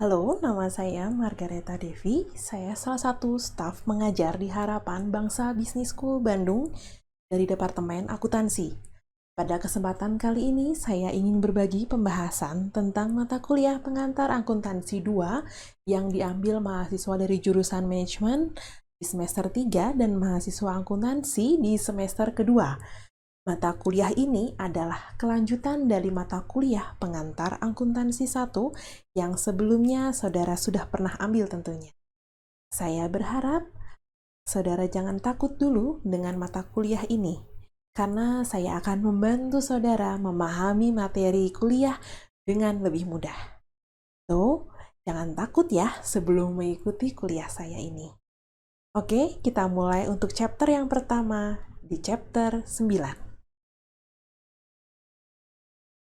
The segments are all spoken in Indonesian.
Halo, nama saya Margareta Devi. Saya salah satu staf mengajar di Harapan Bangsa Business School Bandung dari Departemen Akuntansi. Pada kesempatan kali ini, saya ingin berbagi pembahasan tentang mata kuliah pengantar akuntansi 2 yang diambil mahasiswa dari jurusan manajemen di semester 3 dan mahasiswa akuntansi di semester kedua. Mata kuliah ini adalah kelanjutan dari mata kuliah pengantar akuntansi 1 yang sebelumnya saudara sudah pernah ambil tentunya. Saya berharap saudara jangan takut dulu dengan mata kuliah ini, karena saya akan membantu saudara memahami materi kuliah dengan lebih mudah. So, jangan takut ya sebelum mengikuti kuliah saya ini. Oke, kita mulai untuk chapter yang pertama di chapter 9.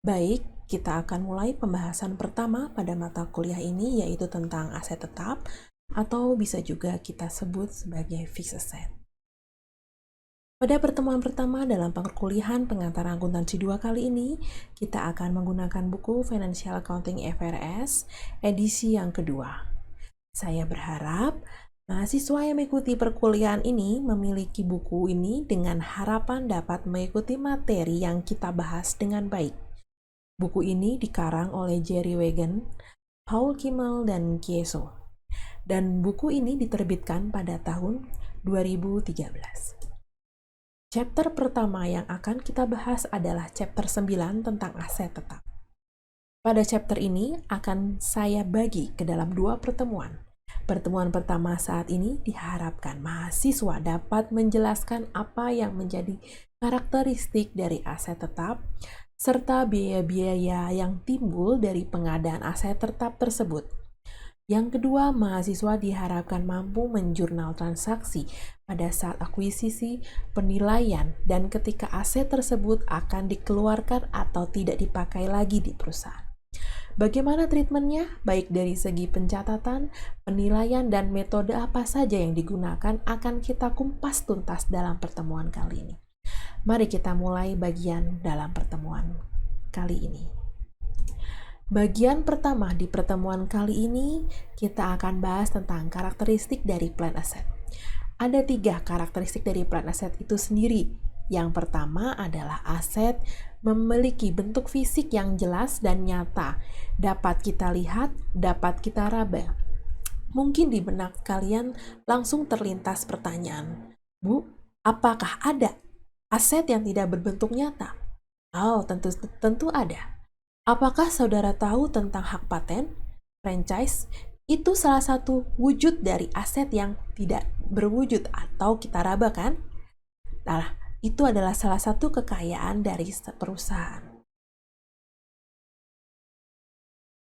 Baik, kita akan mulai pembahasan pertama pada mata kuliah ini, yaitu tentang aset tetap, atau bisa juga kita sebut sebagai fixed asset. Pada pertemuan pertama dalam perkuliahan pengantar akuntansi 2 kali ini, kita akan menggunakan buku Financial Accounting FRS edisi yang kedua. Saya berharap mahasiswa yang mengikuti perkuliahan ini memiliki buku ini dengan harapan dapat mengikuti materi yang kita bahas dengan baik. Buku ini dikarang oleh Jerry Wagen, Paul Kimmel, dan Kieso. Dan buku ini diterbitkan pada tahun 2013. Chapter pertama yang akan kita bahas adalah chapter 9 tentang aset tetap. Pada chapter ini akan saya bagi ke dalam 2 pertemuan. Pertemuan pertama saat ini diharapkan mahasiswa dapat menjelaskan apa yang menjadi karakteristik dari aset tetap, serta biaya-biaya yang timbul dari pengadaan aset tetap tersebut. Yang kedua, mahasiswa diharapkan mampu menjurnal transaksi pada saat akuisisi, penilaian, dan ketika aset tersebut akan dikeluarkan atau tidak dipakai lagi di perusahaan. Bagaimana treatmentnya, baik dari segi pencatatan, penilaian, dan metode apa saja yang digunakan akan kita kumpas tuntas dalam pertemuan kali ini. Mari kita mulai bagian dalam pertemuan kali ini. Bagian pertama di pertemuan kali ini, kita akan bahas tentang karakteristik dari plan asset. Ada 3 karakteristik dari plan asset itu sendiri. Yang pertama adalah aset memiliki bentuk fisik yang jelas dan nyata, dapat kita lihat, dapat kita raba. Mungkin di benak kalian langsung terlintas pertanyaan, Bu, apakah ada aset yang tidak berbentuk nyata? Oh, tentu ada. Apakah saudara tahu tentang hak paten, franchise? Itu salah satu wujud dari aset yang tidak berwujud atau kita raba kan? Nah, itu adalah salah satu kekayaan dari perusahaan.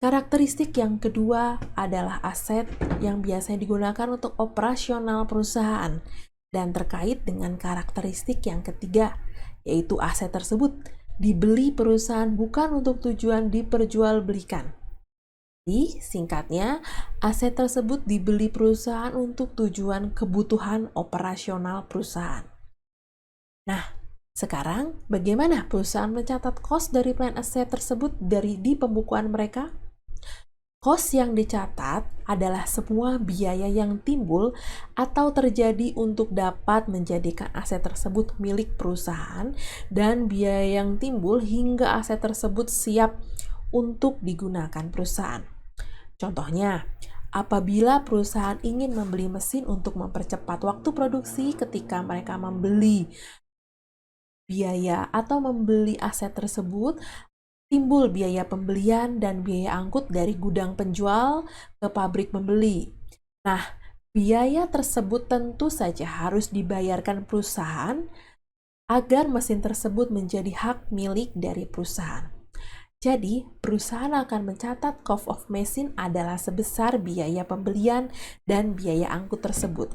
Karakteristik yang kedua adalah aset yang biasanya digunakan untuk operasional perusahaan dan terkait dengan karakteristik yang ketiga, yaitu aset tersebut dibeli perusahaan bukan untuk tujuan diperjualbelikan. Jadi, singkatnya, aset tersebut dibeli perusahaan untuk tujuan kebutuhan operasional perusahaan. Nah, sekarang bagaimana perusahaan mencatat cost dari plan asset tersebut di pembukuan mereka? Cost yang dicatat adalah semua biaya yang timbul atau terjadi untuk dapat menjadikan aset tersebut milik perusahaan dan biaya yang timbul hingga aset tersebut siap untuk digunakan perusahaan. Contohnya, apabila perusahaan ingin membeli mesin untuk mempercepat waktu produksi ketika mereka membeli biaya atau membeli aset tersebut, timbul biaya pembelian dan biaya angkut dari gudang penjual ke pabrik pembeli. Nah, biaya tersebut tentu saja harus dibayarkan perusahaan agar mesin tersebut menjadi hak milik dari perusahaan. Jadi, perusahaan akan mencatat cost of machine adalah sebesar biaya pembelian dan biaya angkut tersebut.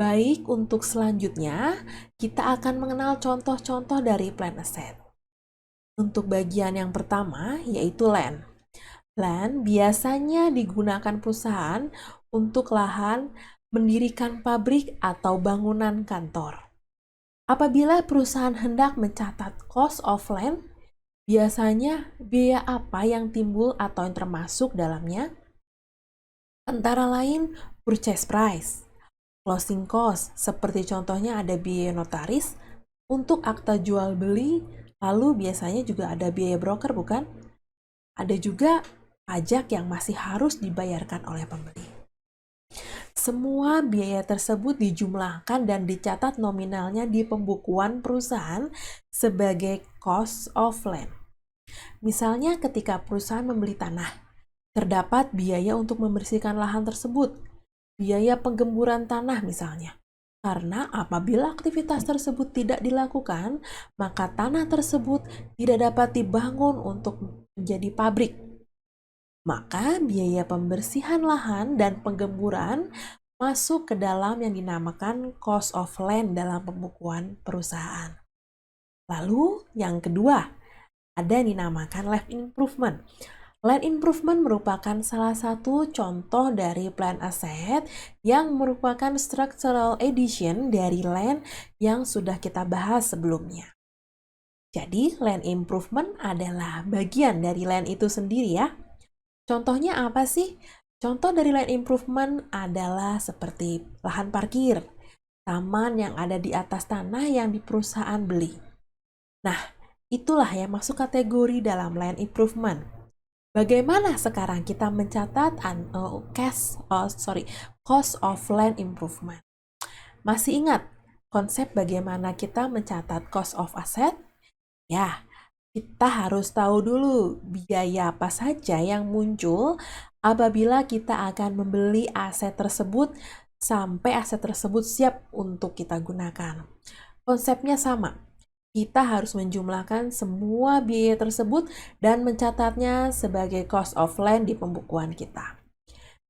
Baik, untuk selanjutnya, kita akan mengenal contoh-contoh dari plan asset. Untuk bagian yang pertama, yaitu land. Land biasanya digunakan perusahaan untuk lahan, mendirikan pabrik, atau bangunan kantor. Apabila perusahaan hendak mencatat cost of land, biasanya biaya apa yang timbul atau yang termasuk dalamnya? Antara lain purchase price, closing cost, seperti contohnya ada biaya notaris untuk akta jual beli, lalu biasanya juga ada biaya broker, bukan? Ada juga pajak yang masih harus dibayarkan oleh pembeli. Semua biaya tersebut dijumlahkan dan dicatat nominalnya di pembukuan perusahaan sebagai cost of land. Misalnya ketika perusahaan membeli tanah, terdapat biaya untuk membersihkan lahan tersebut, biaya penggemburan tanah misalnya. Karena apabila aktivitas tersebut tidak dilakukan, maka tanah tersebut tidak dapat dibangun untuk menjadi pabrik. Maka biaya pembersihan lahan dan penggemburan masuk ke dalam yang dinamakan cost of land dalam pembukuan perusahaan. Lalu yang kedua, ada yang dinamakan land improvement. Land improvement merupakan salah satu contoh dari plan asset yang merupakan structural addition dari land yang sudah kita bahas sebelumnya. Jadi, land improvement adalah bagian dari land itu sendiri ya. Contohnya apa sih? Contoh dari land improvement adalah seperti lahan parkir, taman yang ada di atas tanah yang di perusahaan beli. Nah, itulah yang masuk kategori dalam land improvement. Bagaimana sekarang kita mencatat cost of land improvement? Masih ingat konsep bagaimana kita mencatat cost of asset? Ya, kita harus tahu dulu biaya apa saja yang muncul apabila kita akan membeli aset tersebut sampai aset tersebut siap untuk kita gunakan. Konsepnya sama. Kita harus menjumlahkan semua biaya tersebut dan mencatatnya sebagai cost of land di pembukuan kita.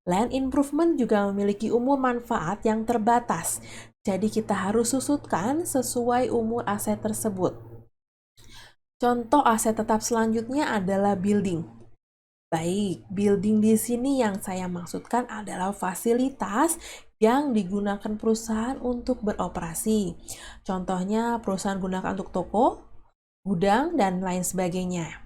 Land improvement juga memiliki umur manfaat yang terbatas, jadi kita harus susutkan sesuai umur aset tersebut. Contoh aset tetap selanjutnya adalah building. Baik, building di sini yang saya maksudkan adalah fasilitas yang digunakan perusahaan untuk beroperasi. Contohnya perusahaan gunakan untuk toko, gudang, dan lain sebagainya.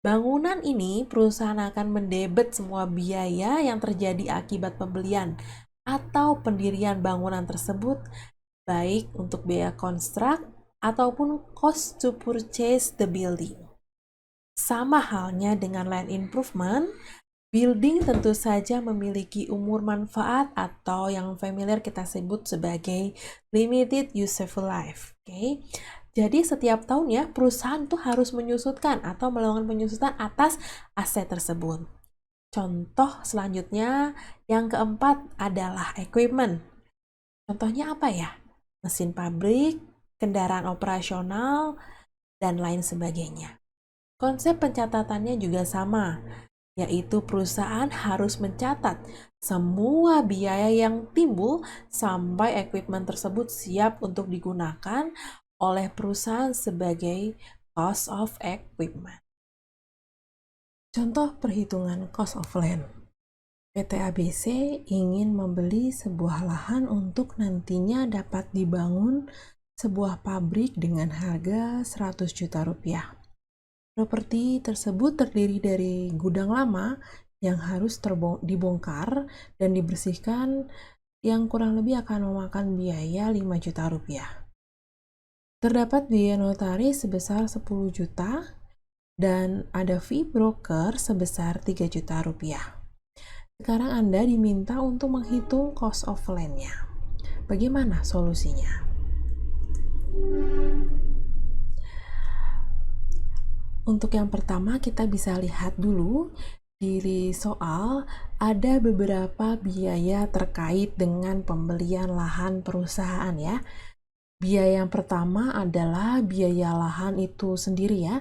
Bangunan ini perusahaan akan mendebet semua biaya yang terjadi akibat pembelian atau pendirian bangunan tersebut, baik untuk biaya konstruk ataupun cost to purchase the building. Sama halnya dengan land improvement, building tentu saja memiliki umur manfaat atau yang familiar kita sebut sebagai limited useful life. Oke. Jadi setiap tahun ya perusahaan tuh harus menyusutkan atau melakukan penyusutan atas aset tersebut. Contoh selanjutnya yang keempat adalah equipment. Contohnya apa ya? Mesin pabrik, kendaraan operasional, dan lain sebagainya. Konsep pencatatannya juga sama, yaitu perusahaan harus mencatat semua biaya yang timbul sampai equipment tersebut siap untuk digunakan oleh perusahaan sebagai cost of equipment. Contoh perhitungan cost of land. PT ABC ingin membeli sebuah lahan untuk nantinya dapat dibangun sebuah pabrik dengan harga 100 juta rupiah. Properti tersebut terdiri dari gudang lama yang harus dibongkar dan dibersihkan yang kurang lebih akan memakan biaya 5 juta rupiah. Terdapat biaya notaris sebesar 10 juta dan ada fee broker sebesar 3 juta rupiah. Sekarang Anda diminta untuk menghitung cost of land-nya. Bagaimana solusinya? Untuk yang pertama kita bisa lihat dulu di soal ada beberapa biaya terkait dengan pembelian lahan perusahaan ya. Biaya yang pertama adalah biaya lahan itu sendiri ya,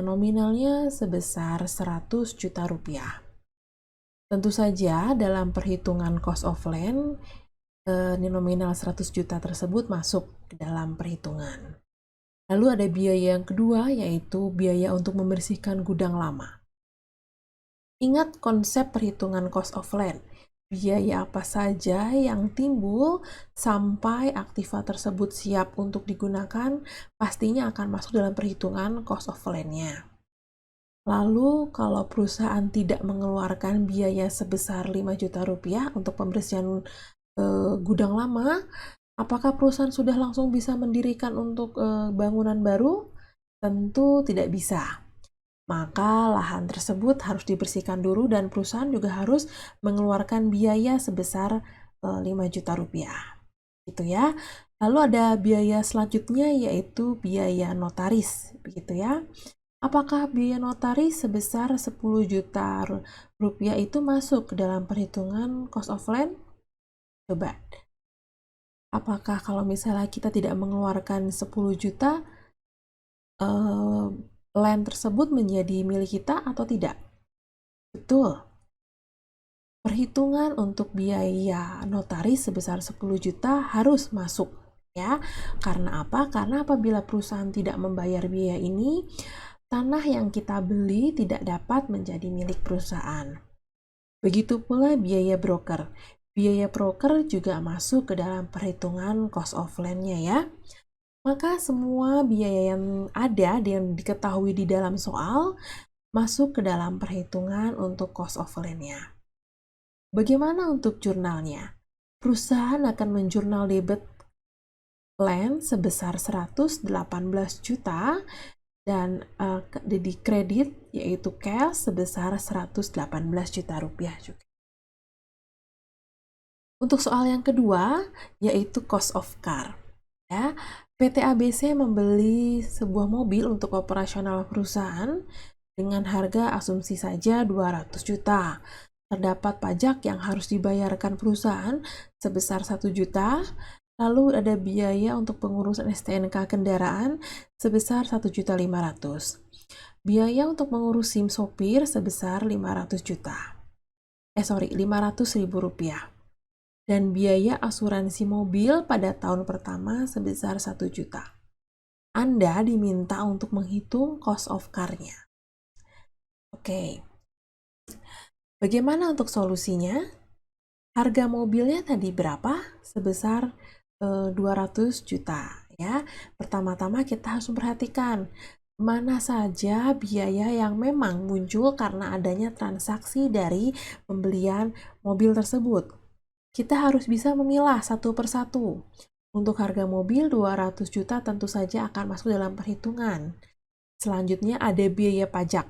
nominalnya sebesar 100 juta rupiah. Tentu saja dalam perhitungan cost of land, nominal 100 juta tersebut masuk ke dalam perhitungan. Lalu ada biaya yang kedua, yaitu biaya untuk membersihkan gudang lama. Ingat konsep perhitungan cost of land. Biaya apa saja yang timbul sampai aktiva tersebut siap untuk digunakan, pastinya akan masuk dalam perhitungan cost of land-nya. Lalu kalau perusahaan tidak mengeluarkan biaya sebesar 5 juta rupiah untuk pembersihan gudang lama, apakah perusahaan sudah langsung bisa mendirikan untuk bangunan baru? Tentu tidak bisa. Maka lahan tersebut harus dibersihkan dulu dan perusahaan juga harus mengeluarkan biaya sebesar 5 juta rupiah. Gitu ya. Lalu ada biaya selanjutnya yaitu biaya notaris, begitu ya. Apakah biaya notaris sebesar 10 juta rupiah itu masuk ke dalam perhitungan cost of land? Coba. Apakah kalau misalnya kita tidak mengeluarkan 10 juta, land tersebut menjadi milik kita atau tidak? Betul. Perhitungan untuk biaya notaris sebesar 10 juta harus masuk ya. Karena apa? Karena apabila perusahaan tidak membayar biaya ini, tanah yang kita beli tidak dapat menjadi milik perusahaan. Begitu pula biaya broker. Biaya broker juga masuk ke dalam perhitungan cost of land-nya ya. Maka semua biaya yang ada yang diketahui di dalam soal masuk ke dalam perhitungan untuk cost of land-nya. Bagaimana untuk jurnalnya? Perusahaan akan menjurnal debit land sebesar 118 juta dan di kredit yaitu cash sebesar 118 juta rupiah juga. Untuk soal yang kedua yaitu cost of car. Ya, PT ABC membeli sebuah mobil untuk operasional perusahaan dengan harga asumsi saja 200 juta. Terdapat pajak yang harus dibayarkan perusahaan sebesar 1 juta, lalu ada biaya untuk pengurusan STNK kendaraan sebesar 1.500.000. Biaya untuk mengurus SIM sopir sebesar 500 juta. 500.000 rupiah. Dan biaya asuransi mobil pada tahun pertama sebesar 1 juta. Anda diminta untuk menghitung cost of car-nya. Oke. Bagaimana untuk solusinya? Harga mobilnya tadi berapa? Sebesar 200 juta ya. Pertama-tama kita harus memperhatikan mana saja biaya yang memang muncul karena adanya transaksi dari pembelian mobil tersebut. Kita harus bisa memilah satu persatu. Untuk harga mobil 200 juta tentu saja akan masuk dalam perhitungan. Selanjutnya ada biaya pajak.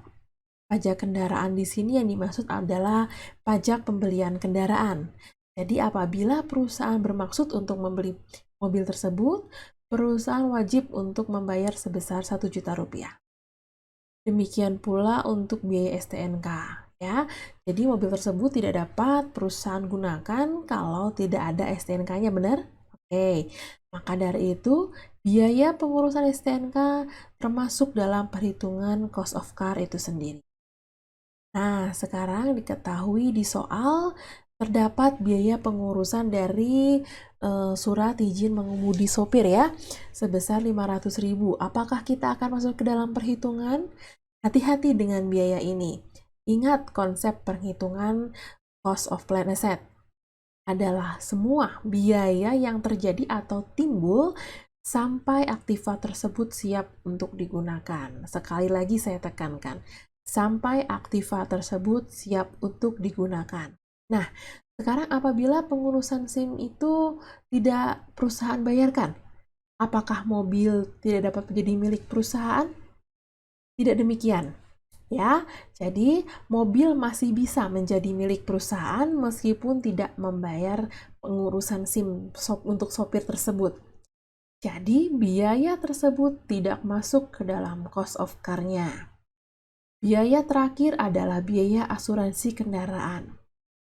Pajak kendaraan di sini yang dimaksud adalah pajak pembelian kendaraan. Jadi apabila perusahaan bermaksud untuk membeli mobil tersebut, perusahaan wajib untuk membayar sebesar 1 juta rupiah. Demikian pula untuk biaya STNK. Ya, jadi mobil tersebut tidak dapat perusahaan gunakan kalau tidak ada STNK-nya, benar? Oke, maka dari itu biaya pengurusan STNK termasuk dalam perhitungan cost of car itu sendiri. Nah, sekarang diketahui di soal terdapat biaya pengurusan dari surat izin mengemudi sopir ya, sebesar 500.000. Apakah kita akan masuk ke dalam perhitungan? Hati-hati dengan biaya ini. Ingat konsep perhitungan cost of plant asset adalah semua biaya yang terjadi atau timbul sampai aktiva tersebut siap untuk digunakan. Sekali lagi saya tekankan, sampai aktiva tersebut siap untuk digunakan. Nah, sekarang apabila pengurusan SIM itu tidak perusahaan bayarkan, apakah mobil tidak dapat menjadi milik perusahaan? Tidak demikian. Ya, jadi mobil masih bisa menjadi milik perusahaan meskipun tidak membayar pengurusan SIM untuk sopir tersebut. Jadi, biaya tersebut tidak masuk ke dalam cost of car-nya. Biaya terakhir adalah biaya asuransi kendaraan.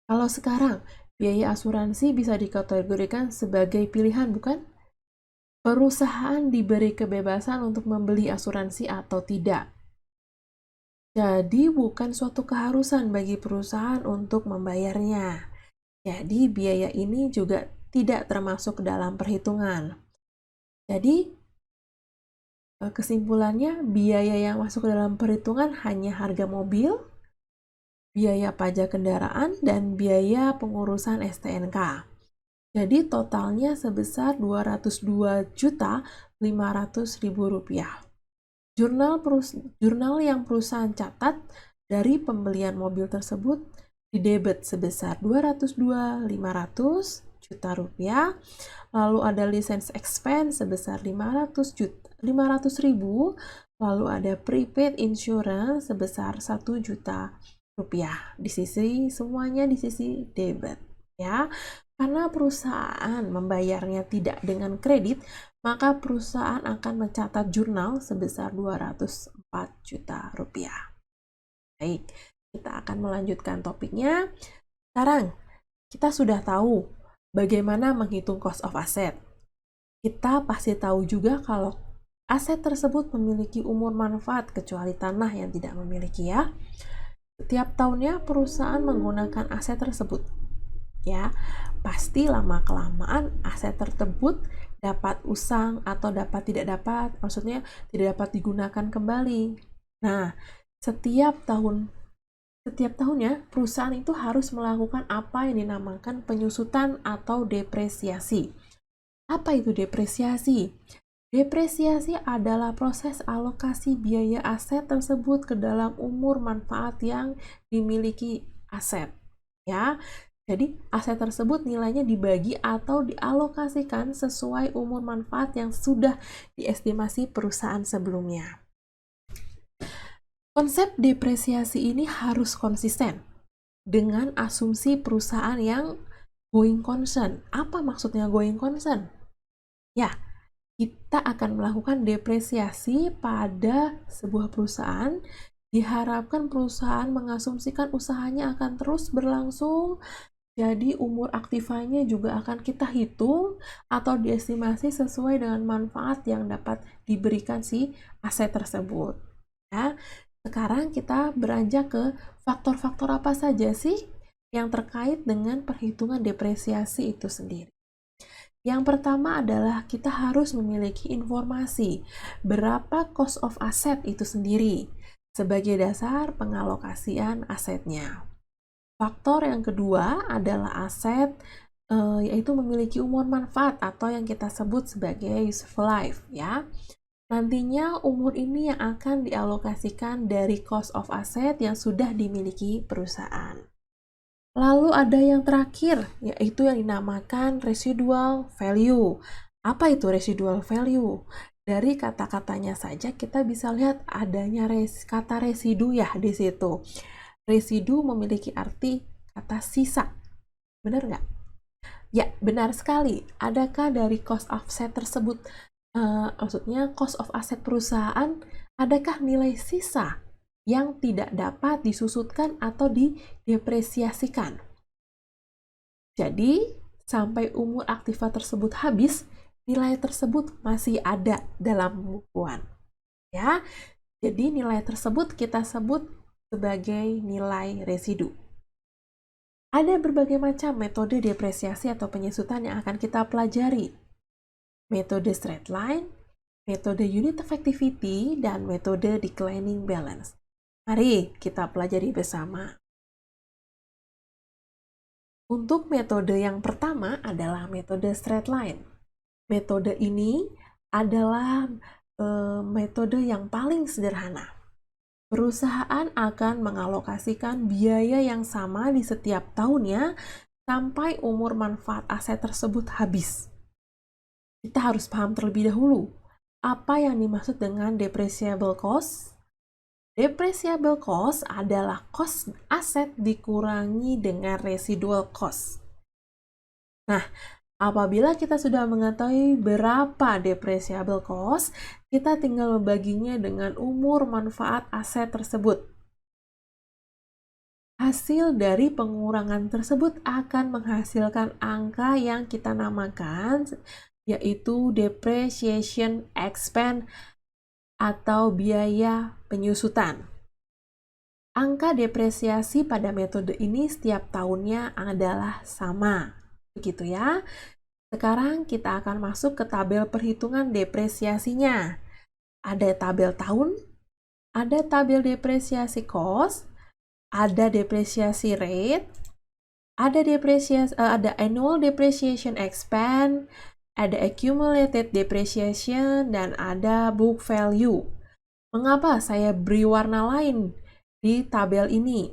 Kalau sekarang, biaya asuransi bisa dikategorikan sebagai pilihan, bukan? Perusahaan diberi kebebasan untuk membeli asuransi atau tidak. Jadi bukan suatu keharusan bagi perusahaan untuk membayarnya. Jadi biaya ini juga tidak termasuk dalam perhitungan. Jadi kesimpulannya biaya yang masuk ke dalam perhitungan hanya harga mobil, biaya pajak kendaraan, dan biaya pengurusan STNK. Jadi totalnya sebesar 202.500.000 rupiah. Jurnal yang perusahaan catat dari pembelian mobil tersebut didebet sebesar 202.500 juta rupiah, lalu ada license expense sebesar 500 ribu, lalu ada prepaid insurance sebesar 1 juta rupiah. Semuanya di sisi debit ya. Karena perusahaan membayarnya tidak dengan kredit, maka perusahaan akan mencatat jurnal sebesar 204 juta rupiah. Baik, kita akan melanjutkan topiknya. Sekarang, kita sudah tahu bagaimana menghitung cost of asset. Kita pasti tahu juga kalau aset tersebut memiliki umur manfaat kecuali tanah yang tidak memiliki ya. Setiap tahunnya perusahaan menggunakan aset tersebut. Ya, pasti lama-kelamaan aset tersebut dapat usang atau tidak dapat digunakan kembali. Nah, setiap tahunnya perusahaan itu harus melakukan apa yang dinamakan penyusutan atau depresiasi. Apa itu depresiasi? Depresiasi adalah proses alokasi biaya aset tersebut ke dalam umur manfaat yang dimiliki aset. Ya, jadi aset tersebut nilainya dibagi atau dialokasikan sesuai umur manfaat yang sudah diestimasi perusahaan sebelumnya. Konsep depresiasi ini harus konsisten dengan asumsi perusahaan yang going concern. Apa maksudnya going concern? Ya, kita akan melakukan depresiasi pada sebuah perusahaan. Diharapkan perusahaan mengasumsikan usahanya akan terus berlangsung, jadi umur aktifanya juga akan kita hitung atau diestimasi sesuai dengan manfaat yang dapat diberikan si aset tersebut. Ya, sekarang kita beranjak ke faktor-faktor apa saja sih yang terkait dengan perhitungan depresiasi itu sendiri. Yang pertama adalah kita harus memiliki informasi berapa cost of asset itu sendiri sebagai dasar pengalokasian asetnya. Faktor yang kedua adalah aset, yaitu memiliki umur manfaat atau yang kita sebut sebagai useful life ya. Nantinya umur ini yang akan dialokasikan dari cost of asset yang sudah dimiliki perusahaan. Lalu ada yang terakhir, yaitu yang dinamakan residual value. Apa itu residual value? Dari kata-katanya saja kita bisa lihat adanya kata residu ya di situ. Residu memiliki arti kata sisa. Benar nggak? Ya, benar sekali. Adakah dari cost of asset tersebut, maksudnya cost of asset perusahaan, adakah nilai sisa yang tidak dapat disusutkan atau didepresiasikan? Jadi, sampai umur aktiva tersebut habis, nilai tersebut masih ada dalam pembukuan. Ya, jadi nilai tersebut kita sebut sebagai nilai residu. Ada berbagai macam metode depresiasi atau penyusutan yang akan kita pelajari. Metode straight line, metode unit effectivity, dan metode declining balance. Mari kita pelajari bersama. Untuk metode yang pertama adalah metode straight line. Metode ini adalah metode yang paling sederhana. Perusahaan akan mengalokasikan biaya yang sama di setiap tahunnya sampai umur manfaat aset tersebut habis. Kita harus paham terlebih dahulu apa yang dimaksud dengan depreciable cost. Depreciable cost adalah cost aset dikurangi dengan residual cost. Nah, apabila kita sudah mengetahui berapa depreciable cost, kita tinggal membaginya dengan umur manfaat aset tersebut. Hasil dari pengurangan tersebut akan menghasilkan angka yang kita namakan, yaitu depreciation expense atau biaya penyusutan. Angka depresiasi pada metode ini setiap tahunnya adalah sama. Begitu ya. Sekarang kita akan masuk ke tabel perhitungan depresiasinya. Ada tabel tahun, ada tabel depresiasi cost, ada depresiasi rate, ada annual depreciation expense, ada accumulated depreciation, dan ada book value. Mengapa saya beri warna lain di tabel ini?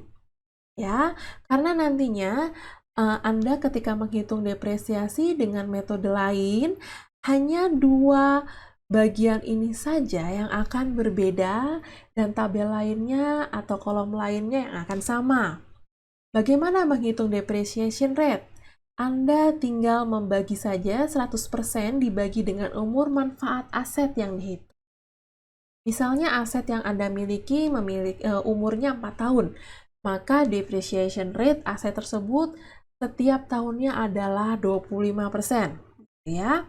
Ya, karena nantinya Anda ketika menghitung depresiasi dengan metode lain, hanya dua bagian ini saja yang akan berbeda dan tabel lainnya atau kolom lainnya yang akan sama. Bagaimana menghitung depreciation rate? Anda tinggal membagi saja 100% dibagi dengan umur manfaat aset yang dihitung. Misalnya aset yang Anda miliki umurnya 4 tahun, maka depreciation rate aset tersebut setiap tahunnya adalah 25%. Ya.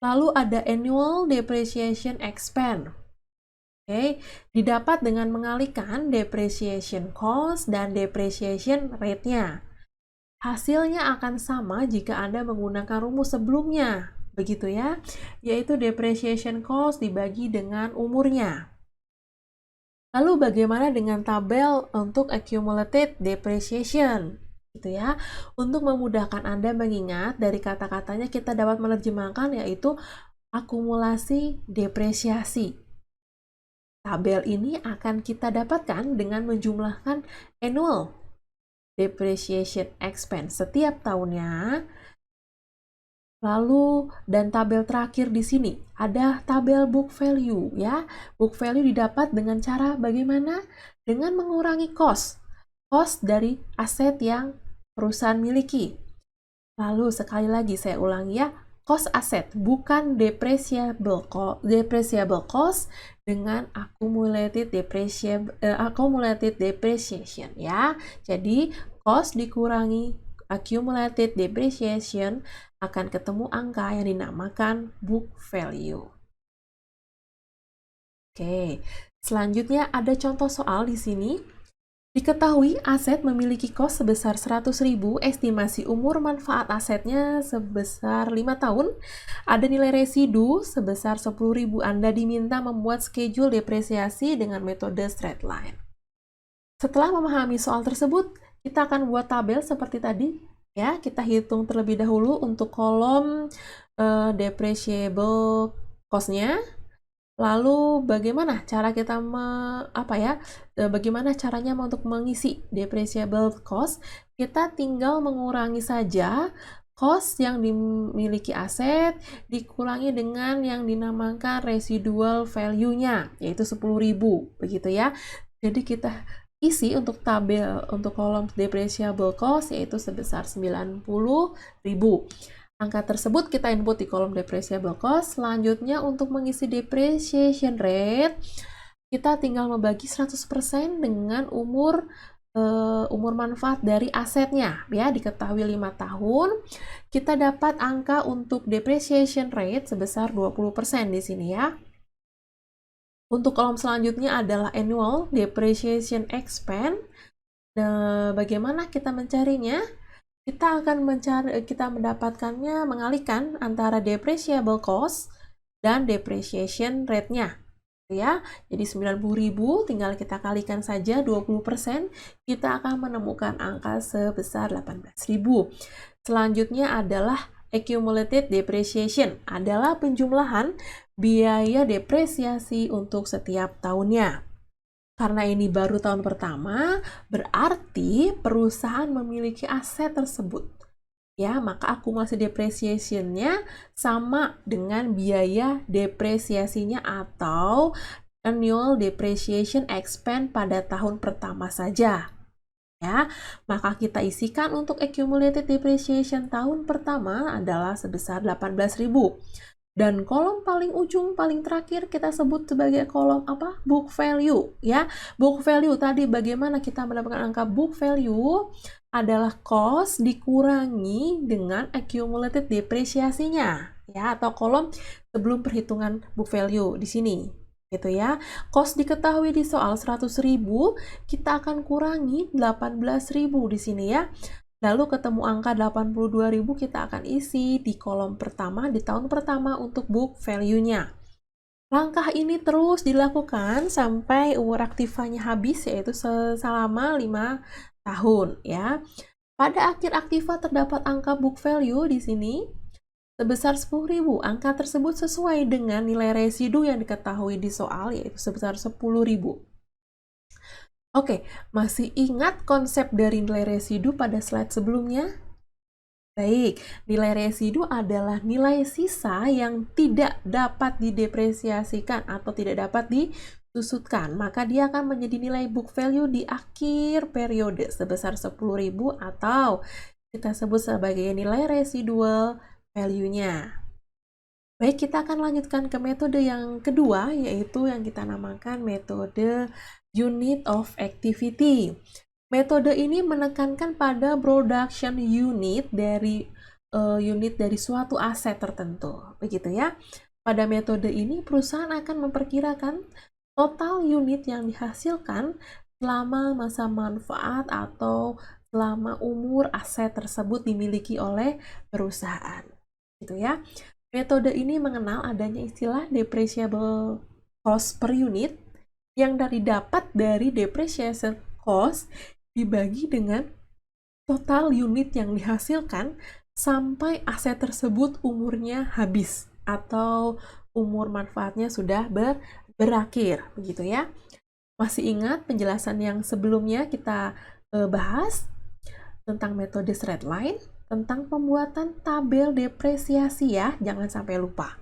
Lalu ada annual depreciation expense. Oke, didapat dengan mengalihkan depreciation cost dan depreciation rate-nya. Hasilnya akan sama jika Anda menggunakan rumus sebelumnya. Begitu ya, yaitu depreciation cost dibagi dengan umurnya. Lalu bagaimana dengan tabel untuk accumulated depreciation? Gitu ya. Untuk memudahkan Anda mengingat, dari kata-katanya kita dapat menerjemahkan yaitu akumulasi depresiasi. Tabel ini akan kita dapatkan dengan menjumlahkan annual depreciation expense setiap tahunnya. Lalu, dan tabel terakhir di sini ada tabel book value ya. Book value didapat dengan cara bagaimana? Dengan mengurangi cost dari aset yang perusahaan miliki. Lalu sekali lagi saya ulangi ya, cost aset bukan depreciable cost dengan accumulated depreciation ya. Jadi cost dikurangi accumulated depreciation akan ketemu angka yang dinamakan book value. Oke, selanjutnya ada contoh soal di sini. Diketahui aset memiliki kos sebesar 100.000, estimasi umur manfaat asetnya sebesar 5 tahun, ada nilai residu sebesar 10.000. Anda diminta membuat schedule depresiasi dengan metode straight line. Setelah memahami soal tersebut, kita akan buat tabel seperti tadi. Ya, kita hitung terlebih dahulu untuk kolom depreciable cost-nya. Lalu bagaimana cara kita bagaimana caranya untuk mengisi depreciable cost? Kita tinggal mengurangi saja cost yang dimiliki aset dikurangi dengan yang dinamakan residual value-nya, yaitu 10.000, begitu ya. Jadi kita isi untuk tabel untuk kolom depreciable cost yaitu sebesar 90.000. Angka tersebut kita input di kolom depreciable cost. Selanjutnya untuk mengisi depreciation rate, kita tinggal membagi 100% dengan umur manfaat dari asetnya. Ya, diketahui 5 tahun, kita dapat angka untuk depreciation rate sebesar 20% di sini ya. Untuk kolom selanjutnya adalah annual depreciation expense. Nah, bagaimana kita mencarinya? Kita mendapatkannya mengalihkan antara depreciable cost dan depreciation rate-nya. Ya, jadi 90.000 tinggal kita kalikan saja 20%, kita akan menemukan angka sebesar 18.000. Selanjutnya adalah accumulated depreciation, adalah penjumlahan biaya depresiasi untuk setiap tahunnya. Karena ini baru tahun pertama, berarti perusahaan memiliki aset tersebut. Ya, maka akumulasi depreciation-nya sama dengan biaya depresiasinya atau annual depreciation expense pada tahun pertama saja. Ya, maka kita isikan untuk accumulated depreciation tahun pertama adalah sebesar 18.000. Dan kolom paling ujung, paling terakhir kita sebut sebagai kolom apa? Book value, ya. Book value tadi bagaimana kita mendapatkan angka book value adalah cost dikurangi dengan accumulated depresiasinya, ya, atau kolom sebelum perhitungan book value di sini. Gitu ya. Cost diketahui di soal 100.000, kita akan kurangi 18.000 di sini ya. Lalu ketemu angka 82.000, kita akan isi di kolom pertama, di tahun pertama untuk book value-nya. Langkah ini terus dilakukan sampai umur aktifanya habis, yaitu selama 5 tahun. Ya. Pada akhir aktiva terdapat angka book value di sini. sebesar 10.000. Angka tersebut sesuai dengan nilai residu yang diketahui di soal, yaitu sebesar 10.000. Oke, masih ingat konsep dari nilai residu pada slide sebelumnya? Baik, nilai residu adalah nilai sisa yang tidak dapat didepresiasikan atau tidak dapat disusutkan. Maka dia akan menjadi nilai book value di akhir periode sebesar 10.000 atau kita sebut sebagai nilai residual value-nya. Baik, kita akan lanjutkan ke metode yang kedua, yaitu yang kita namakan metode unit of activity. Metode ini menekankan pada production unit dari suatu aset tertentu, begitu ya. Pada metode ini, perusahaan akan memperkirakan total unit yang dihasilkan selama masa manfaat atau selama umur aset tersebut dimiliki oleh perusahaan, gitu ya. Metode ini mengenal adanya istilah depreciable cost per unit yang didapat dari depreciation cost dibagi dengan total unit yang dihasilkan sampai aset tersebut umurnya habis atau umur manfaatnya sudah berakhir, begitu ya. Masih ingat penjelasan yang sebelumnya kita bahas tentang metode straight line, tentang pembuatan tabel depresiasi ya, jangan sampai lupa.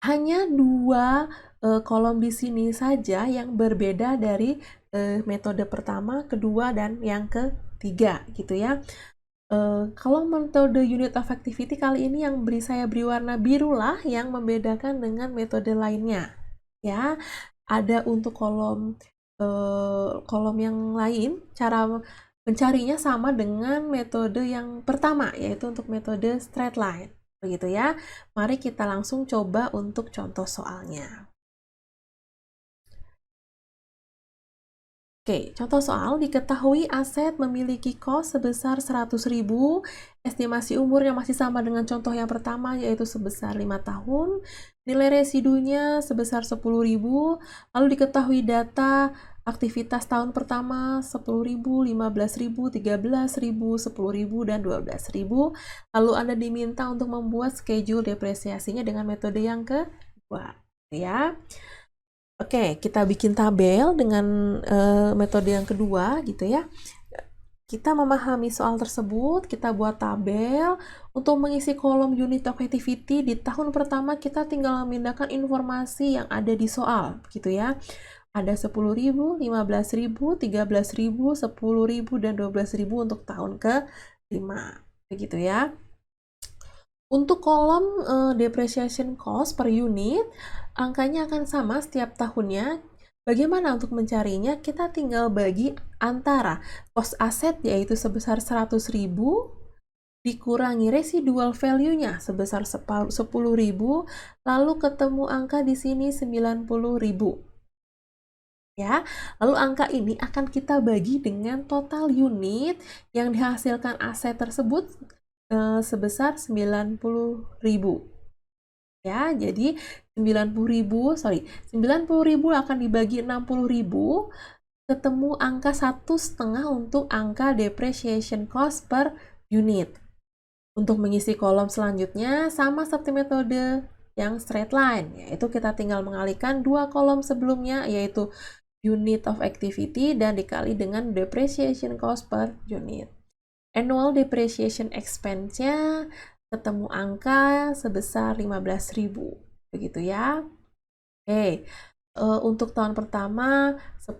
Hanya dua kolom di sini saja yang berbeda dari metode pertama, kedua, dan yang ketiga, gitu ya. Kalau metode unit of activity kali ini yang saya beri warna biru lah yang membedakan dengan metode lainnya. Ya, ada untuk kolom yang lain, cara mencarinya sama dengan metode yang pertama, yaitu untuk metode straight line. Begitu ya. Mari kita langsung coba untuk contoh soalnya. Oke, contoh soal, diketahui aset memiliki cost sebesar 100.000, estimasi umurnya masih sama dengan contoh yang pertama, yaitu sebesar 5 tahun, nilai residunya sebesar 10.000, lalu diketahui data aktivitas tahun pertama 10.000, 15.000, 13.000, 10.000, dan 12.000, lalu Anda diminta untuk membuat schedule depresiasinya dengan metode yang kedua, ya. Oke, kita bikin tabel dengan metode yang kedua, gitu ya. Kita memahami soal tersebut, kita buat tabel. Untuk mengisi kolom unit of activity di tahun pertama, kita tinggal memindahkan informasi yang ada di soal, gitu ya. Ada 10.000, 15.000, 13.000, 10.000, dan 12.000 untuk tahun ke-5, begitu ya. Untuk kolom depreciation cost per unit, angkanya akan sama setiap tahunnya. Bagaimana untuk mencarinya? Kita tinggal bagi antara cost aset yaitu sebesar 100.000 dikurangi residual value-nya sebesar 10.000, lalu ketemu angka di sini 90.000. Ya, lalu angka ini akan kita bagi dengan total unit yang dihasilkan aset tersebut sebesar 90.000. Ya, jadi 90.000 akan dibagi 60.000, ketemu angka 1,5 untuk angka depreciation cost per unit. Untuk mengisi kolom selanjutnya sama seperti metode yang straight line, yaitu kita tinggal mengalihkan dua kolom sebelumnya, yaitu unit of activity dan dikali dengan depreciation cost per unit. Annual depreciation expense-nya ketemu angka sebesar 15.000, begitu ya. Oke, untuk tahun pertama 10.000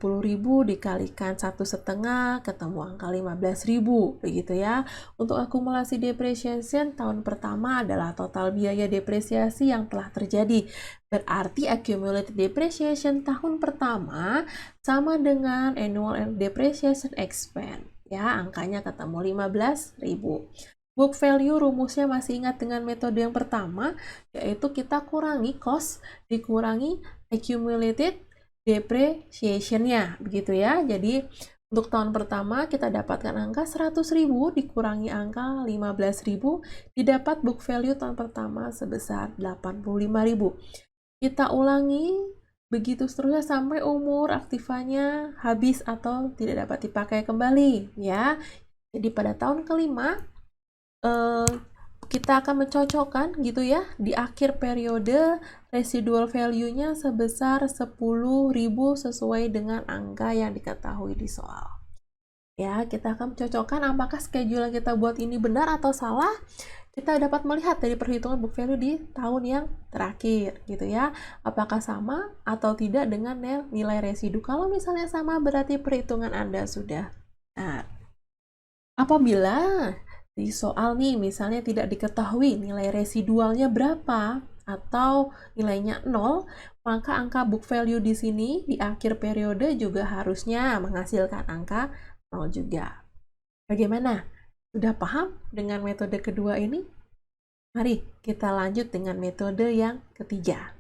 dikalikan 1,5 ketemu angka 15.000, begitu ya. Untuk akumulasi depreciation tahun pertama adalah total biaya depresiasi yang telah terjadi. Berarti accumulated depreciation tahun pertama sama dengan annual depreciation expense. Ya, angkanya ketemu 15.000. Book value rumusnya masih ingat dengan metode yang pertama, yaitu kita kurangi cost dikurangi accumulated depreciation-nya, begitu ya. Jadi untuk tahun pertama kita dapatkan angka 100.000 dikurangi angka 15.000, didapat book value tahun pertama sebesar 85.000. Kita ulangi begitu seterusnya sampai umur aktifanya habis atau tidak dapat dipakai kembali, ya. Jadi pada tahun kelima kita akan mencocokkan gitu ya, di akhir periode residual value-nya sebesar 10.000 sesuai dengan angka yang diketahui di soal. Ya, kita akan mencocokkan apakah schedule yang kita buat ini benar atau salah. Kita dapat melihat dari perhitungan book value di tahun yang terakhir gitu ya. Apakah sama atau tidak dengan nilai residu. Kalau misalnya sama berarti perhitungan Anda sudah benar. Apabila di soal nih misalnya tidak diketahui nilai residualnya berapa atau nilainya 0, maka angka book value di sini di akhir periode juga harusnya menghasilkan angka 0 juga. Bagaimana? Sudah paham dengan metode kedua ini? Mari kita lanjut dengan metode yang ketiga.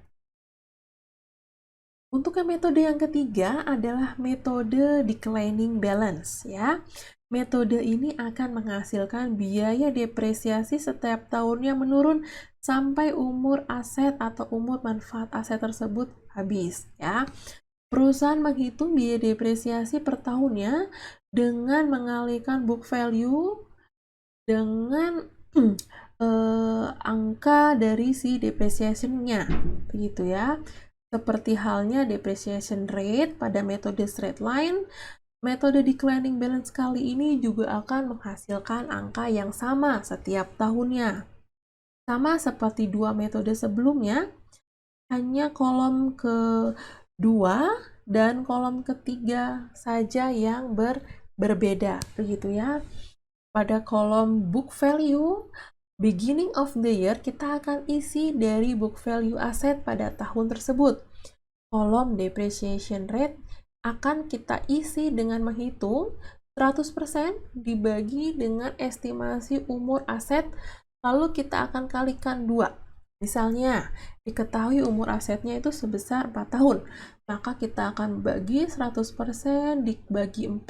Untuk yang metode yang ketiga adalah metode declining balance ya. Metode ini akan menghasilkan biaya depresiasi setiap tahunnya menurun sampai umur aset atau umur manfaat aset tersebut habis ya. Perusahaan menghitung biaya depresiasi per tahunnya dengan mengalihkan book value dengan angka dari si depreciation-nya begitu ya. Seperti halnya depreciation rate pada metode straight line, metode declining balance kali ini juga akan menghasilkan angka yang sama setiap tahunnya. Sama seperti dua metode sebelumnya, hanya kolom kedua dan kolom ketiga saja yang berbeda, begitu ya. Pada kolom book value, beginning of the year, kita akan isi dari book value aset pada tahun tersebut. Kolom depreciation rate akan kita isi dengan menghitung 100% dibagi dengan estimasi umur aset, lalu kita akan kalikan 2. Misalnya, diketahui umur asetnya itu sebesar 4 tahun, maka kita akan bagi 100% dibagi 4,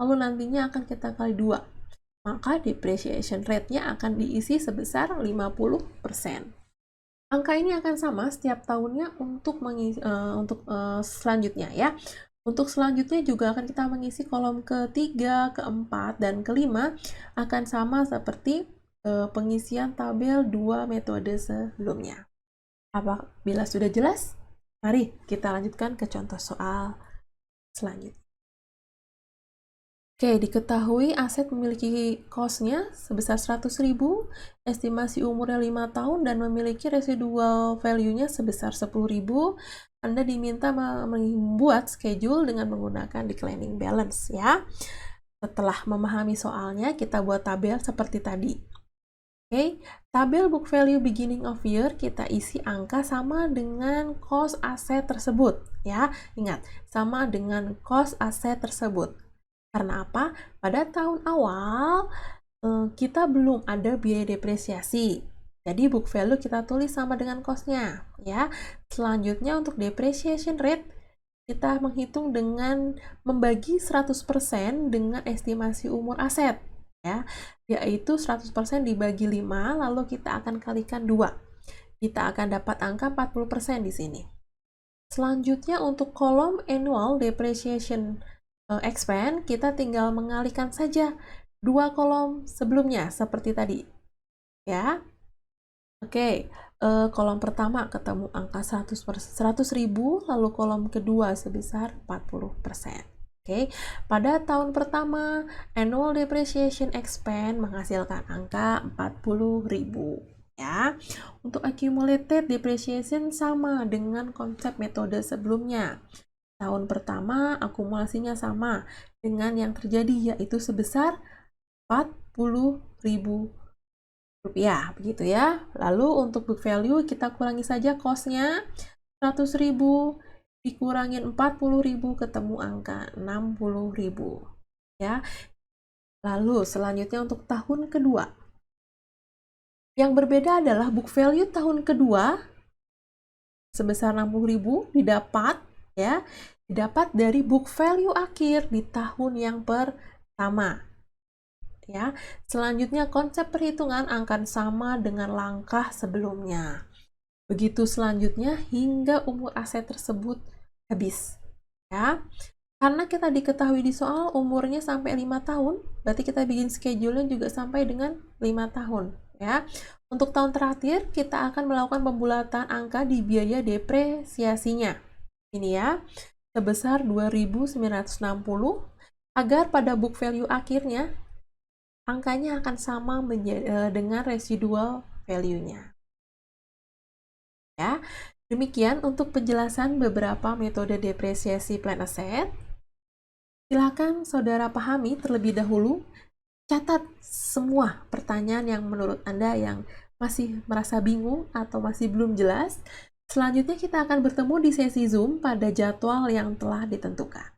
lalu nantinya akan kita kali 2. Maka depreciation rate-nya akan diisi sebesar 50%. Angka ini akan sama setiap tahunnya untuk selanjutnya ya. Untuk selanjutnya juga akan kita mengisi kolom ketiga, keempat, dan kelima akan sama seperti pengisian tabel 2 metode sebelumnya. Apabila sudah jelas, mari kita lanjutkan ke contoh soal selanjutnya. Oke, diketahui aset memiliki cost-nya sebesar 100.000, estimasi umurnya 5 tahun, dan memiliki residual value-nya sebesar 10.000. Anda diminta membuat schedule dengan menggunakan declining balance ya. Setelah memahami soalnya, kita buat tabel seperti tadi. Oke, tabel book value beginning of year kita isi angka sama dengan cost aset tersebut ya. Ingat, sama dengan cost aset tersebut. Karena apa? Pada tahun awal kita belum ada biaya depresiasi. Jadi book value kita tulis sama dengan cost-nya ya. Selanjutnya untuk depreciation rate kita menghitung dengan membagi 100% dengan estimasi umur aset ya. Yaitu 100% dibagi 5 lalu kita akan kalikan 2. Kita akan dapat angka 40% di sini. Selanjutnya untuk kolom annual depreciation expand, kita tinggal mengalihkan saja 2 kolom sebelumnya seperti tadi ya. Oke, kolom pertama ketemu angka 100.000, lalu kolom kedua sebesar 40%. Oke, pada tahun pertama annual depreciation expand menghasilkan angka 40.000 ya. Untuk accumulated depreciation sama dengan konsep metode sebelumnya. Tahun pertama akumulasinya sama dengan yang terjadi, yaitu sebesar 40.000 rupiah, begitu ya. Lalu untuk book value kita kurangi saja cost-nya, 100.000 dikurangin 40.000 ketemu angka 60.000 ya. Lalu selanjutnya untuk tahun kedua. Yang berbeda adalah book value tahun kedua sebesar 60.000 didapat dari book value akhir di tahun yang pertama ya. Selanjutnya konsep perhitungan akan sama dengan langkah sebelumnya. Begitu selanjutnya hingga umur aset tersebut habis ya. Karena kita diketahui di soal umurnya sampai 5 tahun, berarti kita bikin schedule-nya juga sampai dengan 5 tahun ya. Untuk tahun terakhir, kita akan melakukan pembulatan angka di biaya depresiasinya. Ini ya, sebesar 2.960 agar pada book value akhirnya angkanya akan sama dengan residual value-nya. Ya, demikian untuk penjelasan beberapa metode depresiasi plan asset. Silakan saudara pahami terlebih dahulu. Catat semua pertanyaan yang menurut Anda yang masih merasa bingung atau masih belum jelas. Selanjutnya kita akan bertemu di sesi Zoom pada jadwal yang telah ditentukan.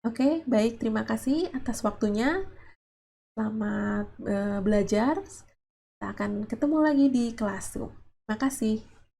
Oke, baik. Terima kasih atas waktunya. Selamat belajar. Kita akan ketemu lagi di kelas Zoom. Terima kasih.